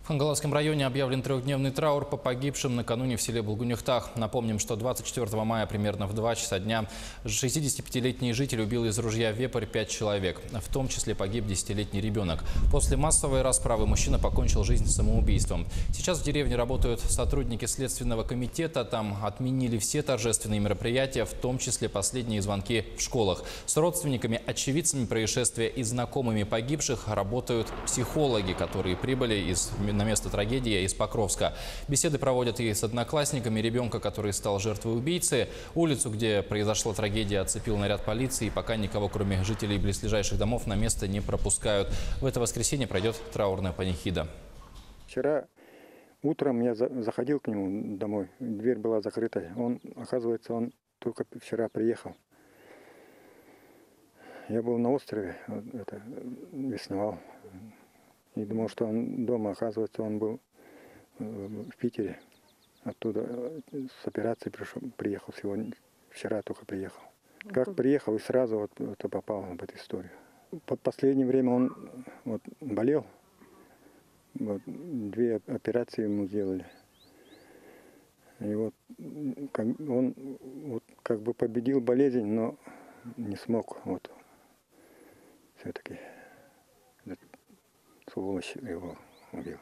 В Хангаласском районе объявлен трехдневный траур по погибшим накануне в селе Булгунюхтах. Напомним, что 24 мая примерно в 2 часа дня 65-летний житель убил из ружья вепрь 5 человек. В том числе погиб 10-летний ребенок. После массовой расправы мужчина покончил жизнь самоубийством. Сейчас в деревне работают сотрудники Следственного комитета. Там отменили все торжественные мероприятия, в том числе последние звонки в школах. С родственниками, очевидцами происшествия и знакомыми погибших работают психологи, которые прибыли на место трагедии из Покровска. Беседы проводят и с одноклассниками ребенка, который стал жертвой убийцы. Улицу, где произошла трагедия, оцепил наряд полиции. И пока никого, кроме жителей близлежащих домов, на место не пропускают. В это воскресенье пройдет траурная панихида. Вчера утром я заходил к нему домой. Дверь была закрыта. Оказывается, он только вчера приехал. Я был на острове, весновал. И думал, что он дома. Оказывается, он был в Питере. Оттуда с операции приехал сегодня. Вчера только приехал. Как приехал и сразу попал в эту историю. В последнее время он болел. 2 операции ему сделали. И он как бы победил болезнь, но не смог. Все-таки сволочь его убил.